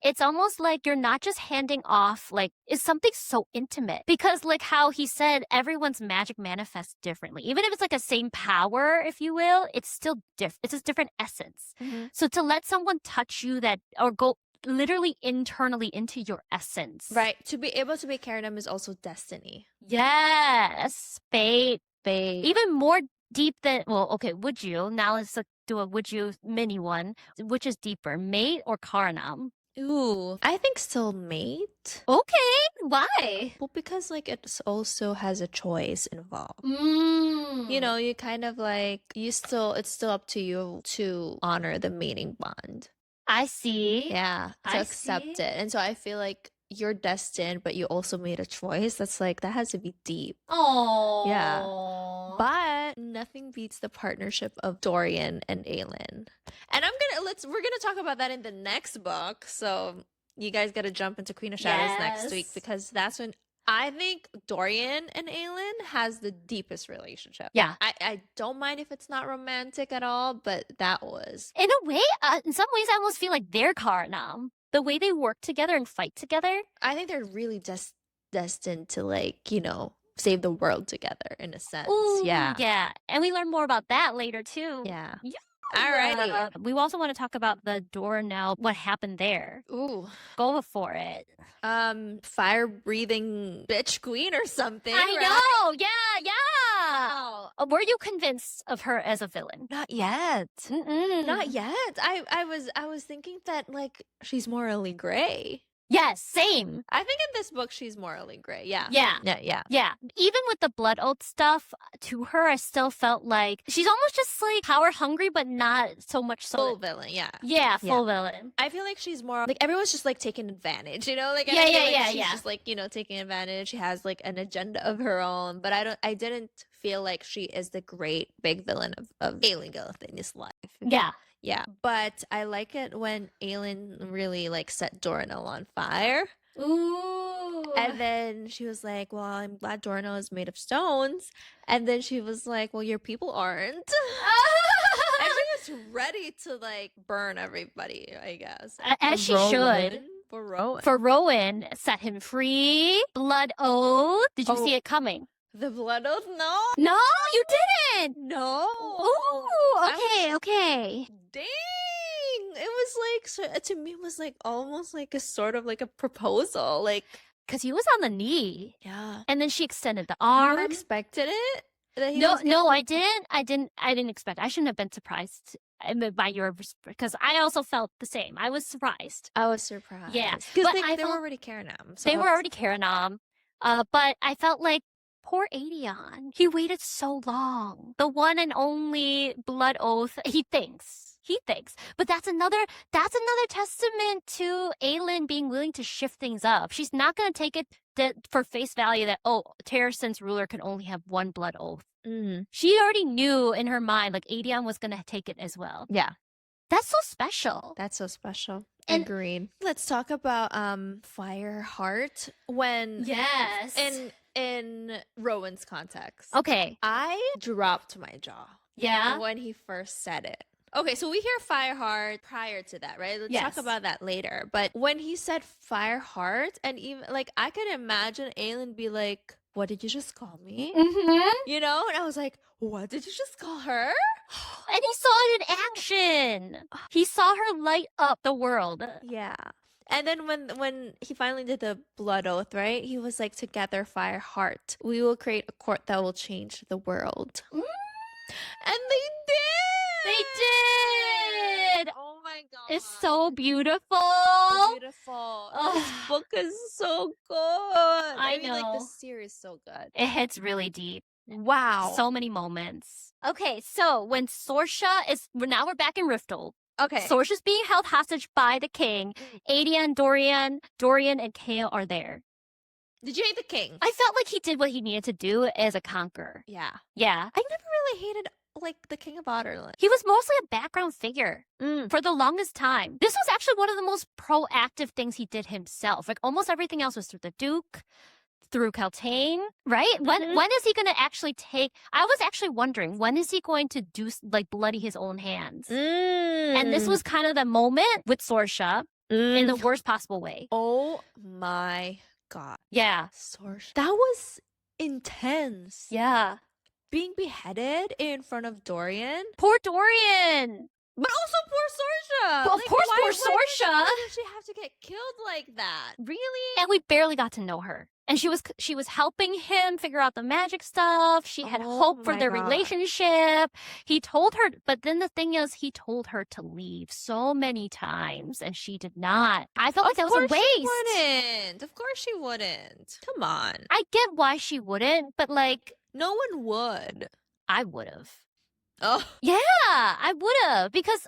it's almost like you're not just handing off, like, it's something so intimate. Because, like, how he said, everyone's magic manifests differently. Even if it's like a same power, if you will, it's still different. It's a different essence. So to let someone touch you that, or go literally internally into your essence. Right. To be able to make Karanem is also destiny. Yes. Fate. Even more deep than, well, okay, would you? Now let's do a would you mini one. Which is deeper, mate or Karanam? Ooh, I think still mate. Okay, why? Well, because like it also has a choice involved. Mm. You know, you kind of like it's still up to you to honor the mating bond. I see. Yeah, to I accept see. it. And so I feel like you're destined, but you also made a choice. That's like that has to be deep. Oh. Yeah. But nothing beats the partnership of Dorian and Aelin. And we're gonna talk about that in the next book. So you guys gotta jump into Queen of Shadows next week, because that's when I think Dorian and Aelin has the deepest relationship. Yeah. I don't mind if it's not romantic at all, but that was. In a way, in some ways, I almost feel like they're Karanam. The way they work together and fight together. I think they're really just destined to, like, you know, save the world together in a sense. Ooh, yeah. Yeah. And we learn more about that later, too. Yeah. Yeah. Alrighty. We also want to talk about the Doranelle, what happened there. Ooh. Go for it. Fire breathing bitch queen or something. I know. Yeah. Wow. Were you convinced of her as a villain? Not yet. Mm-mm. Not yet. I was thinking that, like, she's morally gray. Yes, same. I think in this book she's morally gray. Yeah. Yeah. Yeah. Even with the blood oath stuff, to her, I still felt like she's almost just like power hungry, but not so much so. Full villain, yeah. Yeah, full villain. I feel like she's more like everyone's just like taking advantage, you know? Like she's just like, you know, taking advantage. She has like an agenda of her own, but I didn't feel like she is the great big villain of Aelin Gilth in this life. Yeah. Yeah, but I like it when Aelin really like set Doranelle on fire. Ooh. And then she was like, well, I'm glad Doranelle is made of stones. And then she was like, well, your people aren't. And she was ready to like burn everybody, I guess. As she should. For Rowan. For Rowan, set him free. Blood oath. Did you see it coming? The blood oath? No. No, you didn't. No. Ooh, okay. Dang. It was like, so, to me, it was like almost like a sort of like a proposal. Like, because he was on the knee. Yeah. And then she extended the arm. You expected it? No, I didn't. I didn't expect. I shouldn't have been surprised by your, because I also felt the same. I was surprised. I was surprised. Yeah. Because they were already Karanam. They were already Karanam. But I felt like poor Aedion. He waited so long. The one and only blood oath. He thinks. But that's another testament to Aelin being willing to shift things up. She's not going to take it for face value that, Terrason's ruler can only have one blood oath. She already knew in her mind, like, Aedion was going to take it as well. Yeah. That's so special. That's so special. And agreed. Let's talk about Fireheart when in Rowan's context. Okay. I dropped my jaw. Yeah. When he first said it. Okay, so we hear Fireheart prior to that, right? Let's talk about that later. But when he said Fireheart, and even like I could imagine Aelin be like, "What did you just call me?" Mm-hmm. You know, and I was like, "What did you just call her?" And he saw it in action. He saw her light up the world. Yeah. And then when he finally did the blood oath, right? He was like, "Together, Fireheart, we will create a court that will change the world." And they did. Oh my god. It's so beautiful. Beautiful. This book is so good. I mean, know. like the series is so good. It hits really deep. Wow. So many moments. Okay, so when Sorscha now we're back in Riftel. Okay. Sorscha's being held hostage by the king. Aedion, Dorian, and Chaol are there. Did you hate the king? I felt like he did what he needed to do as a conqueror. Yeah. Yeah. I never really hated like the King of Otterland. He was mostly a background figure for the longest time. This was actually one of the most proactive things he did himself. Like almost everything else was through the Duke, through Kaltain, right? When is he going to actually take? I was actually wondering, when is he going to do like bloody his own hands? And this was kind of the moment with Sorscha. in the worst possible way. Oh my God. Yeah. Sorscha. That was intense. Yeah. Being beheaded in front of Dorian. Poor Dorian. But also poor Sorscha. Well, of course, poor Sorscha. Why did she have to get killed like that? Really? And we barely got to know her. And she was helping him figure out the magic stuff. She had hope for their relationship. He told her, but then the thing is, he told her to leave so many times, and she did not. I felt like that was a waste. She wouldn't. Of course she wouldn't. Come on. I get why she wouldn't, but like, no one would. I would have. Oh. Yeah, I would have, because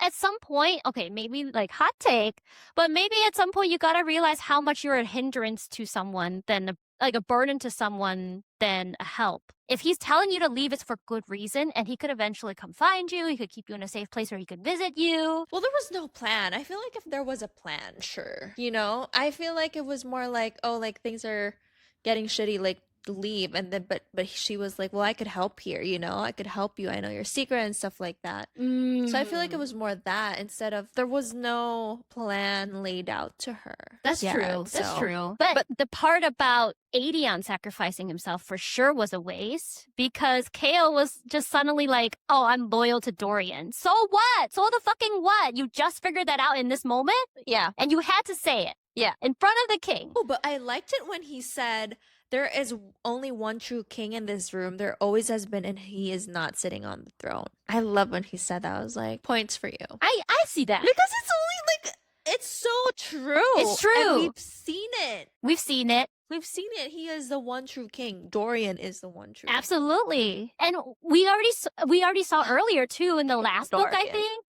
at some point, okay, maybe like hot take, but maybe at some point you gotta realize how much you're a hindrance to someone than a burden to someone than a help. If he's telling you to leave, it's for good reason, and he could eventually come find you. He could keep you in a safe place where he could visit you. Well, there was no plan. I feel like if there was a plan, sure. You know, I feel like it was more like, oh, like things are getting shitty, like leave. And then but she was like, well, I could help here, you know, I could help you, I know your secret and stuff like that. So I feel like it was more that instead of there was no plan laid out to her. That's true. But the part about Aedion sacrificing himself for sure was a waste, because Chaol was just suddenly like, oh, I'm loyal to Dorian. So what? So the fucking what? You just figured that out in this moment? Yeah. And you had to say it. Yeah. In front of the king. Oh, but I liked it when he said, there is only one true king in this room. There always has been, and he is not sitting on the throne. I love when he said that. I was like, points for you. I see that. Because it's only like, it's so true. It's true. And we've seen it. We've seen it. We've seen it. He is the one true king. Dorian is the one true king. Absolutely. And we already saw earlier too in the last book, I think.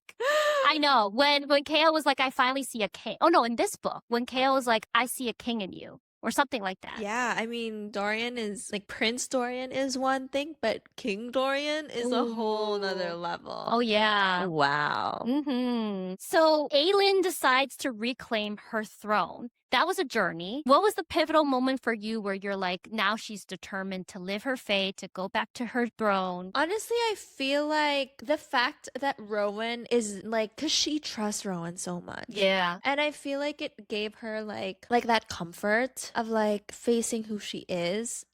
I know. When Chaol was like, I finally see a king. Oh no, in this book, when Chaol was like, I see a king in you. Or something like that. Yeah, I mean, Dorian is, like, Prince Dorian is one thing, but King Dorian is a whole nother level. Oh, yeah. Wow. So Aelin decides to reclaim her throne. That was a journey. What was the pivotal moment for you where you're like, now she's determined to live her fate, to go back to her throne? Honestly, I feel like the fact that Rowan is like, because she trusts Rowan so much. Yeah. And I feel like it gave her like that comfort of like facing who she is.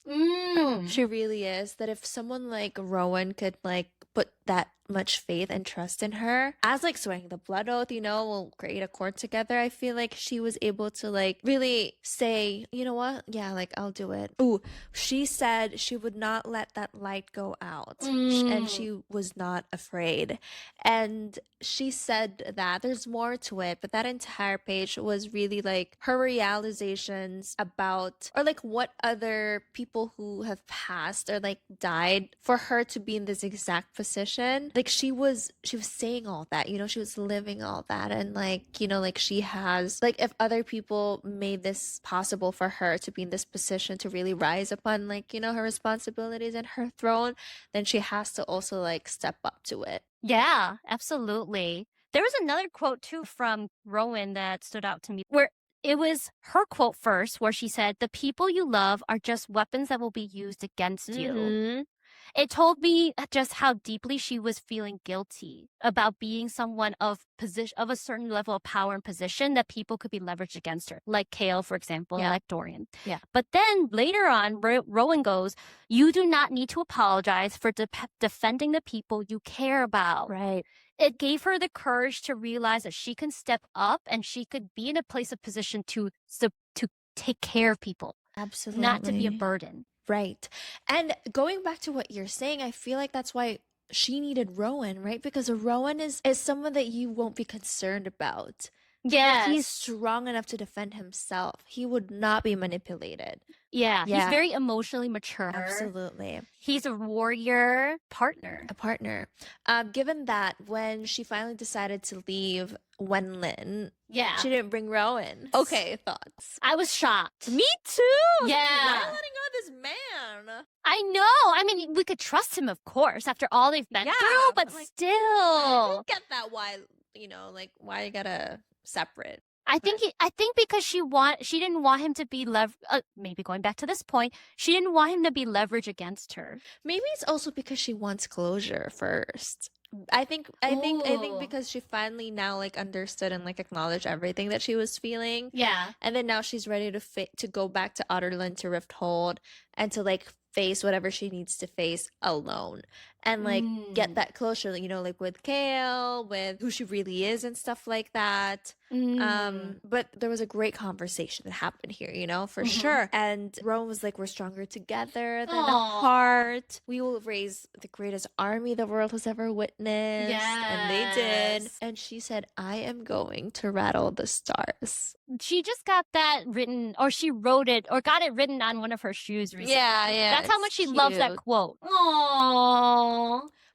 She really is. That if someone like Rowan could like put that much faith and trust in her, as like swearing the blood oath, you know, we'll create a court together, I feel like she was able to like really say, you know what, yeah, like I'll do it. Ooh, she said she would not let that light go out, and she was not afraid. And she said that there's more to it, but that entire page was really like her realizations about, or like what other people who have passed or like died for her to be in this exact position. Like she was saying all that, you know, she was living all that. And like, you know, like she has, like if other people made this possible for her to be in this position to really rise upon like, you know, her responsibilities and her throne, then she has to also like step up to it. Yeah, absolutely. There was another quote too from Rowan that stood out to me, where it was her quote first, where she said, "The people you love are just weapons that will be used against you." It told me just how deeply she was feeling guilty about being someone of a certain level of power and position that people could be leveraged against her, like Chaol, for example, like Dorian. Yeah. But then later on, Rowan goes, "You do not need to apologize for defending the people you care about." Right. It gave her the courage to realize that she can step up and she could be in a place of position to take care of people. Absolutely. Not to be a burden. Right. And going back to what you're saying, I feel like that's why she needed Rowan, right? Because Rowan is someone that you won't be concerned about. Yes. He's strong enough to defend himself. He would not be manipulated. Yeah. He's very emotionally mature. Absolutely. He's a warrior partner. A partner. Given that when she finally decided to leave Wenlin, she didn't bring Rowan. Okay, thoughts? I was shocked. Me too. Yeah. Why letting go of this man? I know. I mean, we could trust him, of course, after all they've been through, but like, still. I don't get that. Why, you know, like why you gotta separate? I think because she didn't want him to be maybe going back to this point, she didn't want him to be leverage against her. Maybe it's also because she wants closure first. I think Ooh. because she finally now like understood and like acknowledged everything that she was feeling. Yeah. And then now she's ready to go back to Outerland to Rifthold and to like face whatever she needs to face alone and like get that closure, you know, like with Chaol, with who she really is and stuff like that. But there was a great conversation that happened here, you know, for sure. And Rowan was like, we're stronger together than apart. We will raise the greatest army the world has ever witnessed. And they did. Yes. And she said, I am going to rattle the stars. She just got that written, or she wrote it, or got it written on one of her shoes recently. Yeah. That's how much she loves that cute. quote. Aww.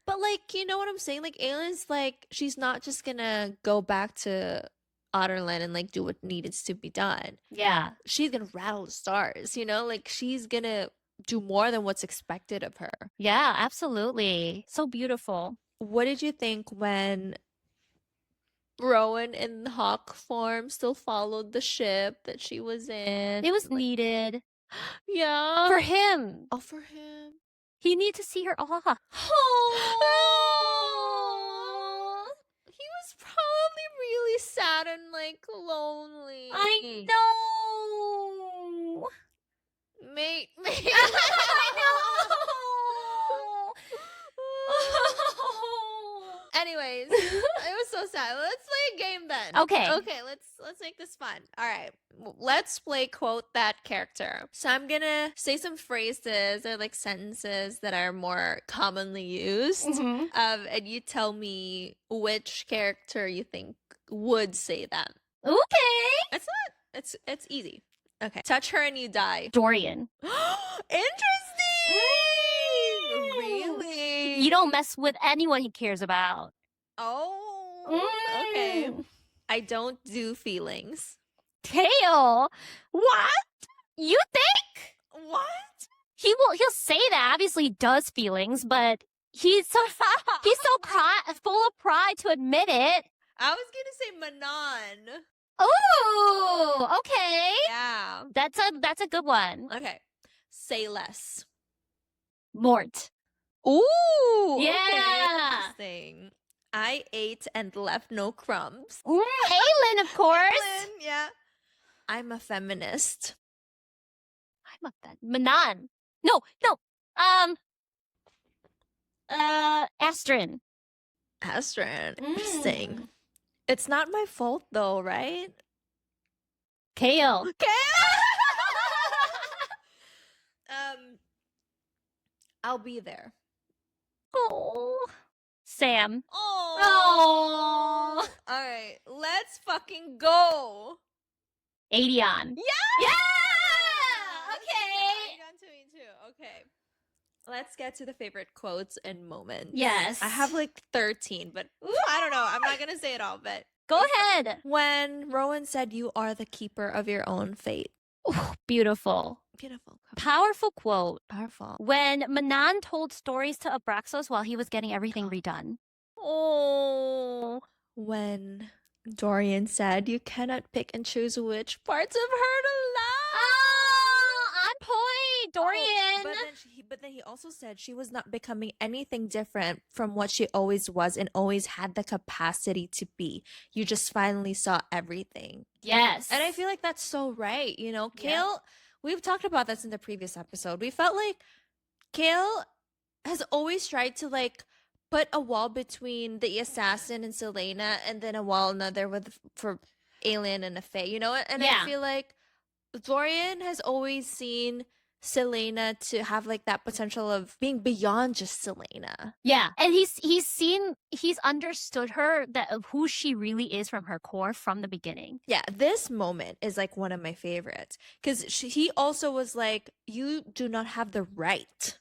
But like, you know what I'm saying? Like, Aelin's like, she's not just gonna go back to Otterland and like do what needs to be done. Yeah. She's gonna rattle the stars, you know? Like, she's gonna do more than what's expected of her. Yeah, absolutely. So beautiful. What did you think when Rowan in hawk form still followed the ship that she was in? It was Like, needed yeah. for him. Oh, for him. He needed to see her off. Oh. He was probably really sad and like lonely. I know. Mate. I know. Anyways, it was so sad. Let's play a game then. Okay. Okay, let's make this fun. All right. Let's play quote that character. So I'm gonna say some phrases or like sentences that are more commonly used. And you tell me which character you think would say them. Okay. It's easy. Okay. Touch her and you die. Dorian. Interesting. Really? You don't mess with anyone he cares about. Oh. Okay. I don't do feelings. Chaol. What? You think? What? He'll say that. Obviously he does feelings, but he's so full of pride to admit it. I was gonna say Manon. Ooh, okay. Yeah. That's a good one. Okay. Say less. Mort. Ooh. Yeah. Okay. Interesting. I ate and left no crumbs. Aelin, of course. Aelin, yeah. I'm a feminist. Manon. No. Astrid. Astrid. Interesting. It's not my fault though, right? Chaol. I'll be there. Oh. Sam. Oh. All right, let's fucking go. Aedion. Yeah. Okay. You got to me too. Okay. Let's get to the favorite quotes and moments. Yes. I have like 13, but I don't know. I'm not going to say it all, but Go ahead. when Rowan said, you are the keeper of your own fate. Ooh, beautiful. Beautiful. Powerful quote. Powerful. When Manon told stories to Abraxos while he was getting everything redone. Oh. When Dorian said, you cannot pick and choose which parts of her to love. Oh, on point, Dorian. But then he also said she was not becoming anything different from what she always was and always had the capacity to be. You just finally saw everything. Yes. And I feel like that's so right. You know, Yeah. Chaol, we've talked about this in the previous episode. We felt like Chaol has always tried to like put a wall between the assassin and Selena and then a wall another for Aelin and a Fae, you know? And Yeah. I feel like Dorian has always seen Selena to have like that potential of being beyond just Selena. Yeah. And he's understood her, that of who she really is from her core from the beginning. Yeah, this moment is like one of my favorites because he also was like, you do not have the right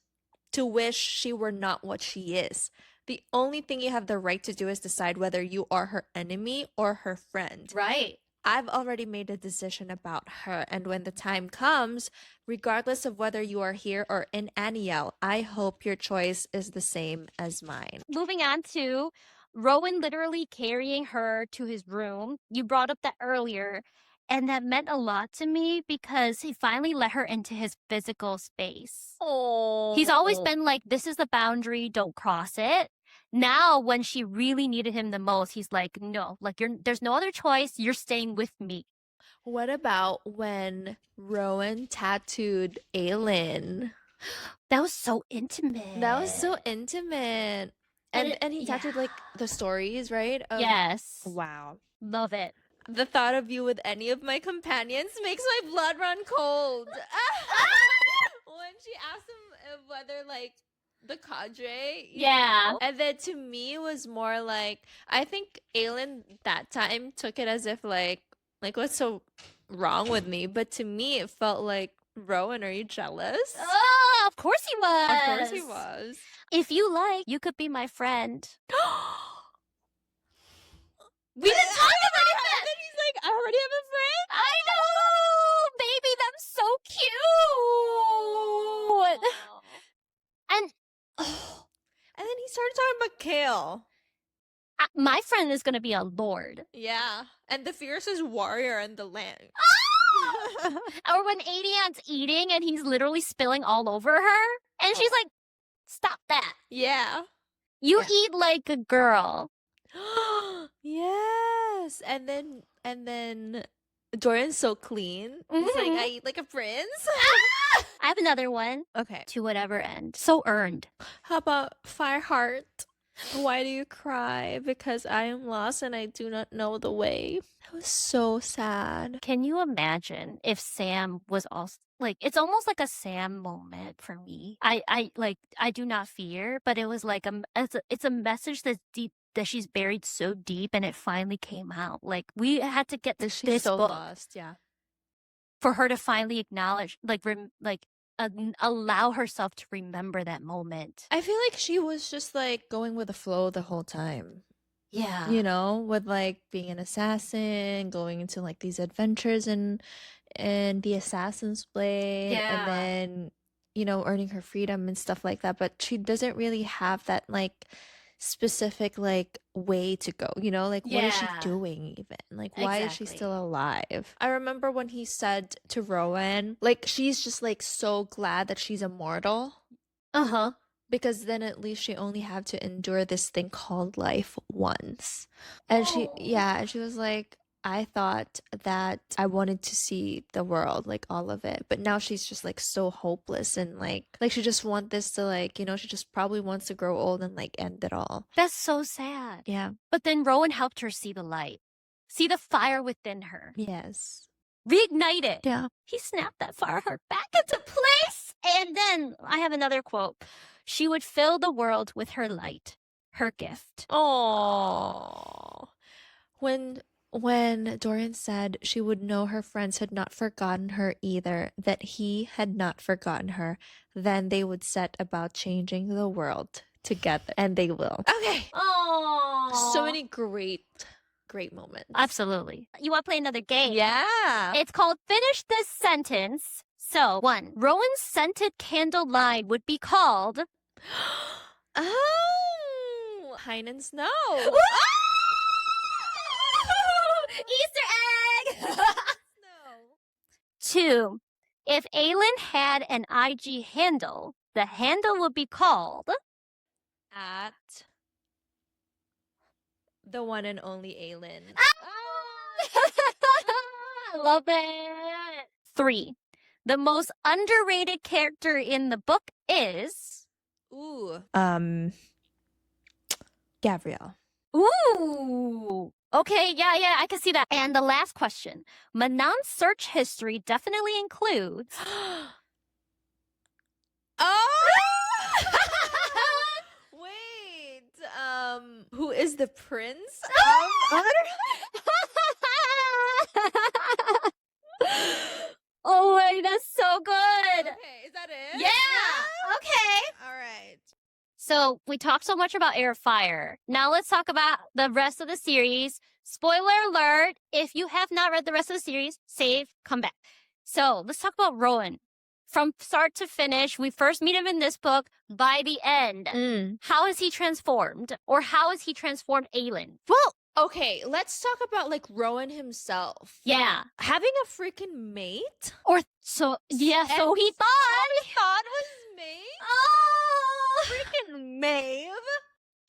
to wish she were not what she is. The only thing you have the right to do is decide whether you are her enemy or her friend. Right. I've already made a decision about her, and when the time comes, regardless of whether you are here or in Aniel, I hope your choice is the same as mine. Moving on to Rowan literally carrying her to his room. You brought up that earlier, and that meant a lot to me because he finally let her into his physical space. Oh, He's always been like, this is the boundary, don't cross it. Now, when she really needed him the most, he's like, no, like there's no other choice. You're staying with me. What about when Rowan tattooed Aelin? That was so intimate. That was so intimate. And he tattooed like the stories, right? Yes. Wow. Love it. The thought of you with any of my companions makes my blood run cold. When she asked him whether like the cadre, you know? And then to me it was more like, I think Aelin that time took it as if like what's so wrong with me? But to me it felt like, Rowan, are you jealous? Oh, of course he was. Of course he was. If you like, you could be my friend. We didn't talk about that. And he's like, I already have a friend. I know, baby. That's so cute. And then he started talking about Chaol. My friend is gonna be a lord. Yeah, and the fiercest warrior in the land. Or when Aedion's eating and he's literally spilling all over her, and she's like, "Stop that." Yeah. You eat like a girl. Yes. And then Doran's so clean. It's like, I eat like a prince. I have another one. Okay. To whatever end. So earned. How about Fireheart? Why do you cry? Because I am lost and I do not know the way. That was so sad. Can you imagine if Sam was also like, it's almost like a Sam moment for me. I do not fear, but it was like it's a message that's deep, that she's buried so deep, and it finally came out. Like, we had to get this so book lost, yeah, for her to finally acknowledge, allow herself to remember that moment. I feel like she was just like going with the flow the whole time. Yeah. You know, with like being an assassin, going into like these adventures and the Assassin's Blade, and then, you know, earning her freedom and stuff like that. But she doesn't really have that like specific like way to go, you know, like what is she doing even, like why is she still alive? I remember when he said to Rowan, like, she's just like so glad that she's immortal, because then at least she only had to endure this thing called life once. And she was like, I thought that I wanted to see the world, like all of it, but now she's just like so hopeless, and like she just wants this to, like, you know, she just probably wants to grow old and like end it all. That's so sad. Yeah. But then Rowan helped her see the light, see the fire within her. Yes. Reignite it. Yeah. He snapped that fire heart back into place. And then I have another quote. She would fill the world with her light, her gift. Oh. When Doran said she would know her friends had not forgotten her either, that he had not forgotten her, then they would set about changing the world together. And they will. Okay. Oh. So many great moments. Absolutely. You want to play another game? Yeah. It's called Finish This Sentence. So, 1. Rowan's scented candle line would be called... Oh! Pine and Snow. Easter egg! No. 2. If Aelin had an IG handle, the handle would be called... At the one and only Aelin. I love it. 3. The most underrated character in the book is... Gabrielle. Ooh. Okay, yeah, I can see that. And the last question. Manon's search history definitely includes... Wait, who is the prince of... Oh, wait, that's so good. Okay, is that it? Yeah. Okay. All right. So we talked so much about Heir of Fire. Now let's talk about the rest of the series. Spoiler alert, if you have not read the rest of the series, save, come back. So let's talk about Rowan. From start to finish, we first meet him in this book. By the end, how is he transformed? Or how is he transformed Aelin? Well, okay, let's talk about like Rowan himself. Yeah. Having a freaking mate? Or so he thought. All he thought was mate? Oh! Freaking Maeve.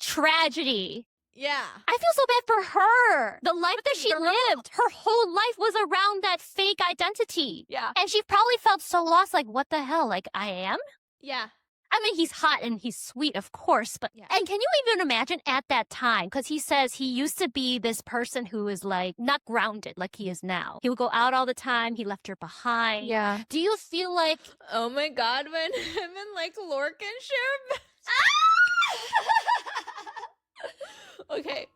tragedy. Yeah. I feel so bad for her. The life that she lived, her whole life was around that fake identity. Yeah. And she probably felt so lost, like, what the hell? Like, I am? Yeah. I mean, he's hot and he's sweet, of course, but Yeah. and can you even imagine at that time? Because he says he used to be this person who is like not grounded like he is now. He would go out all the time. He left her behind. Yeah. Do you feel like Oh my God, when him and like Lorcan share. Okay.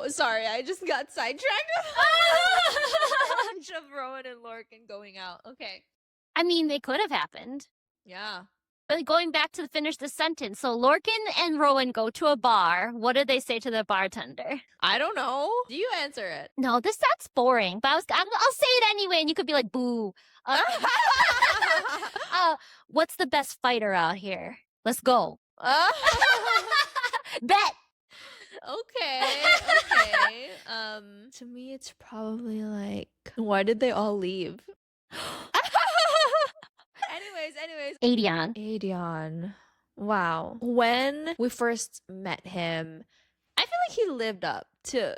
Sorry, I just got sidetracked of Rowan and Lorcan going out. Okay. I mean, they could have happened. Yeah. But going back to finish the sentence, so Lorcan and Rowan go to a bar. What did they say to the bartender? I don't know. Do you answer it? No, that's boring. But I'll say it anyway, and you could be like, "Boo." What's the best fighter out here? Let's go. Bet. Okay. To me, it's probably like, why did they all leave? Anyways. Aedion. Wow. When we first met him, I feel like he lived up to,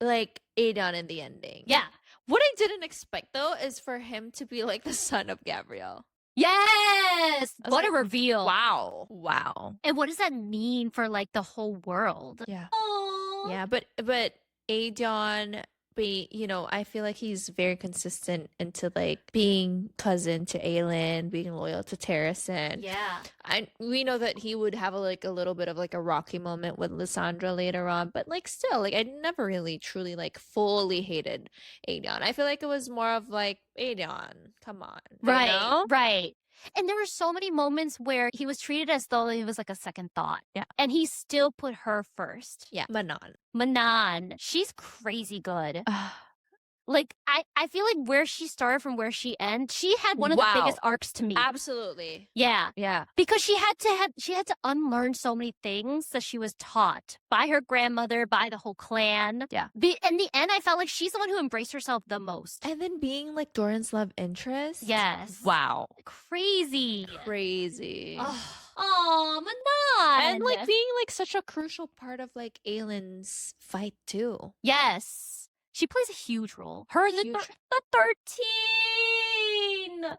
like Aedion in the ending. Yeah. What I didn't expect though is for him to be like the son of Gabrielle. Yes. What a like, reveal. Wow. And what does that mean for like the whole world? Yeah. Aww. Yeah, but Aedion, I feel like he's very consistent into like being cousin to Aelin, being loyal to Terrasen. Yeah. We know that he would have a little bit of like a rocky moment with Lysandra later on, but like still, like I never really truly like fully hated Aedion. I feel like it was more of like Aedion, come on, Right. And there were so many moments where he was treated as though he was like a second thought. Yeah. And he still put her first. Yeah, Manon. Manon. She's crazy good. Like, I feel like where she started from where she ended, she had one of the biggest arcs to me. Absolutely. Yeah. Yeah. Because she had to unlearn so many things that she was taught by her grandmother, by the whole clan. Yeah. In the end, I felt like she's the one who embraced herself the most. And then being like Doran's love interest. Yes. Wow. Crazy. Oh, Manon. And like being like such a crucial part of like Aelin's fight too. Yes. She plays a huge role. Her, the 13. Like,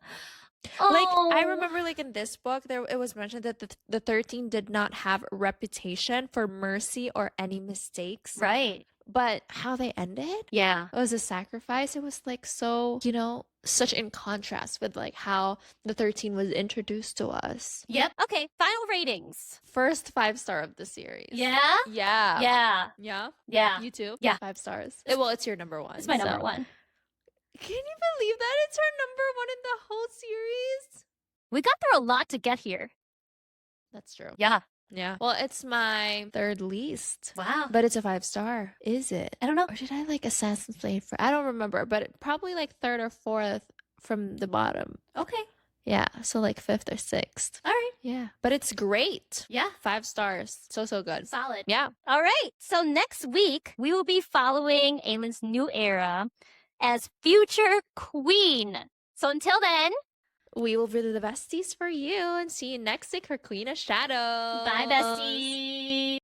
Oh. I remember like in this book, it was mentioned that the 13 did not have a reputation for mercy or any mistakes. Right. But how they ended? Yeah. It was a sacrifice. It was like so, such in contrast with like how the 13 was introduced to us. Yep. Okay, final ratings. First 5-star of the series. Yeah? Yeah. Yeah. Yeah. Yeah. You too? Yeah. 5 stars. Well, it's your number one. It's my number one. Can you believe that it's her number one in the whole series? We got through a lot to get here. That's true. Yeah. Yeah. Well, it's my third least. Wow. But it's a 5-star. Is it? I don't know. Or did I like Assassin's Blade for? I don't remember, but probably like third or fourth from the bottom. Okay. Yeah. So like 5th or 6th. All right. Yeah. But it's great. Yeah. 5 stars. So good. Solid. Yeah. All right. So next week, we will be following Aelin's new era as future queen. So until then, we will be the besties for you and see you next week for Queen of Shadows. bye, besties.